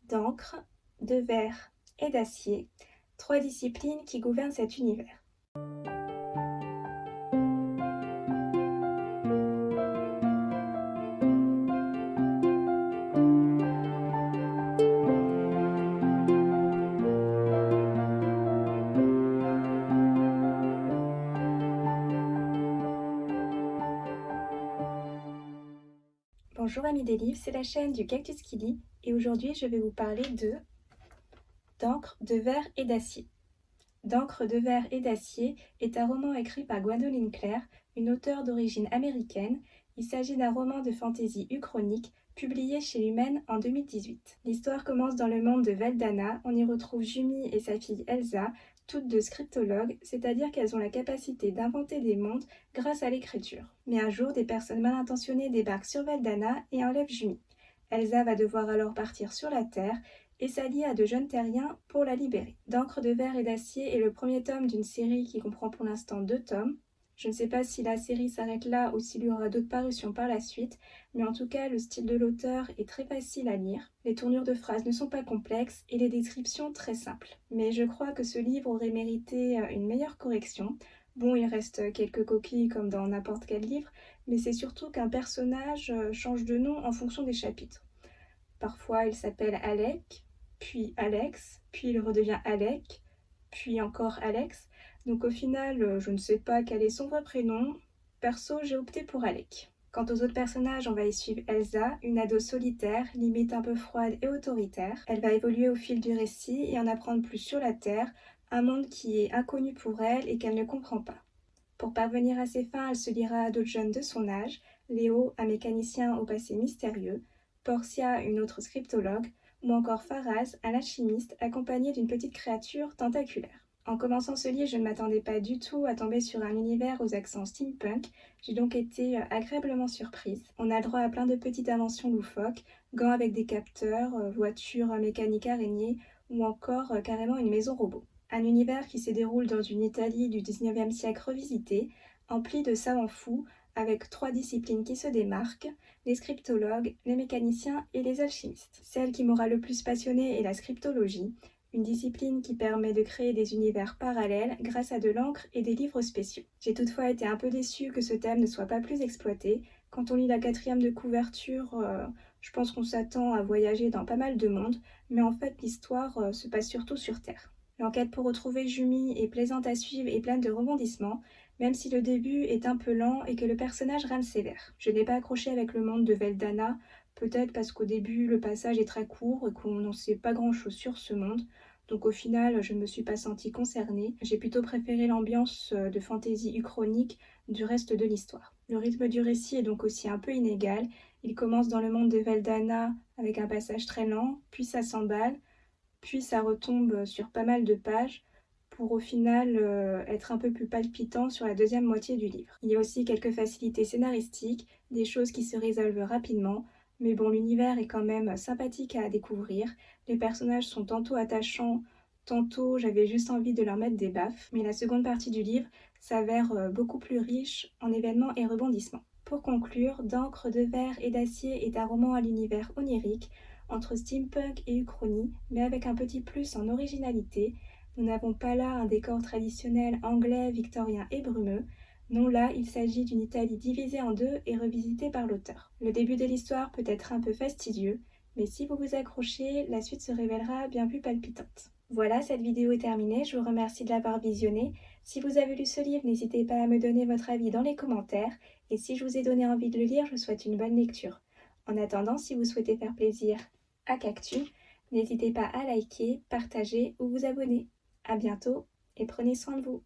d'encre, de verre et d'acier, 3 disciplines qui gouvernent cet univers. Bonjour amis des livres, c'est la chaîne du Cactus qui lit et aujourd'hui je vais vous parler d'encre, de verre et d'acier. D'encre, de verre et d'acier est un roman écrit par Gwendoline Clare, une auteure d'origine américaine. Il s'agit d'un roman de fantasy uchronique publié chez Lumen en 2018. L'histoire commence dans le monde de Veldana. On y retrouve Jumi et sa fille Elsa, toutes deux scriptologues, c'est-à-dire qu'elles ont la capacité d'inventer des mondes grâce à l'écriture. Mais un jour, des personnes mal intentionnées débarquent sur Veldana et enlèvent Jumi. Elsa va devoir alors partir sur la Terre et s'allie à de jeunes terriens pour la libérer. D'encre, de verre et d'acier est le premier tome d'une série qui comprend pour l'instant 2 tomes. Je ne sais pas si la série s'arrête là ou s'il y aura d'autres parutions par la suite, mais en tout cas le style de l'auteur est très facile à lire, les tournures de phrases ne sont pas complexes et les descriptions très simples. Mais je crois que ce livre aurait mérité une meilleure correction. Bon, il reste quelques coquilles comme dans n'importe quel livre, mais c'est surtout qu'un personnage change de nom en fonction des chapitres. Parfois il s'appelle Alec, puis Alex, puis il redevient Alec, puis encore Alex. Donc au final, je ne sais pas quel est son vrai prénom. Perso, j'ai opté pour Alec. Quant aux autres personnages, on va y suivre Elsa, une ado solitaire, limite un peu froide et autoritaire. Elle va évoluer au fil du récit et en apprendre plus sur la Terre, un monde qui est inconnu pour elle et qu'elle ne comprend pas. Pour parvenir à ses fins, elle se liera à d'autres jeunes de son âge, Léo, un mécanicien au passé mystérieux, Portia, une autre scriptologue, ou encore Faraz, un alchimiste accompagné d'une petite créature tentaculaire. En commençant ce livre, je ne m'attendais pas du tout à tomber sur un univers aux accents steampunk, j'ai donc été agréablement surprise. On a le droit à plein de petites inventions loufoques, gants avec des capteurs, voitures mécaniques araignées, ou encore carrément une maison robot. Un univers qui se déroule dans une Italie du 19e siècle revisitée, empli de savants fous, avec 3 disciplines qui se démarquent, les scriptologues, les mécaniciens et les alchimistes. Celle qui m'aura le plus passionnée est la scriptologie, une discipline qui permet de créer des univers parallèles grâce à de l'encre et des livres spéciaux. J'ai toutefois été un peu déçue que ce thème ne soit pas plus exploité. Quand on lit la 4e de couverture, je pense qu'on s'attend à voyager dans pas mal de mondes, mais en fait l'histoire se passe surtout sur Terre. L'enquête pour retrouver Jumi est plaisante à suivre et pleine de rebondissements, même si le début est un peu lent et que le personnage rame sévère. Je n'ai pas accroché avec le monde de Veldana, peut-être parce qu'au début le passage est très court et qu'on n'en sait pas grand-chose sur ce monde, donc au final je ne me suis pas sentie concernée. J'ai plutôt préféré l'ambiance de fantaisie uchronique du reste de l'histoire. Le rythme du récit est donc aussi un peu inégal. Il commence dans le monde de Veldana avec un passage très lent, puis ça s'emballe, puis ça retombe sur pas mal de pages pour au final être un peu plus palpitant sur la 2e moitié du livre. Il y a aussi quelques facilités scénaristiques, des choses qui se résolvent rapidement, mais bon, l'univers est quand même sympathique à découvrir. Les personnages sont tantôt attachants, tantôt j'avais juste envie de leur mettre des baffes, mais la seconde partie du livre s'avère beaucoup plus riche en événements et rebondissements. Pour conclure, d'encre, de verre et d'acier est un roman à l'univers onirique, entre steampunk et uchronie, mais avec un petit plus en originalité. Nous n'avons pas là un décor traditionnel anglais, victorien et brumeux. Non, là, il s'agit d'une Italie divisée en deux et revisitée par l'auteur. Le début de l'histoire peut être un peu fastidieux, mais si vous vous accrochez, la suite se révélera bien plus palpitante. Voilà, cette vidéo est terminée, je vous remercie de l'avoir visionnée. Si vous avez lu ce livre, n'hésitez pas à me donner votre avis dans les commentaires, et si je vous ai donné envie de le lire, je vous souhaite une bonne lecture. En attendant, si vous souhaitez faire plaisir à Cactus, n'hésitez pas à liker, partager ou vous abonner. À bientôt et prenez soin de vous.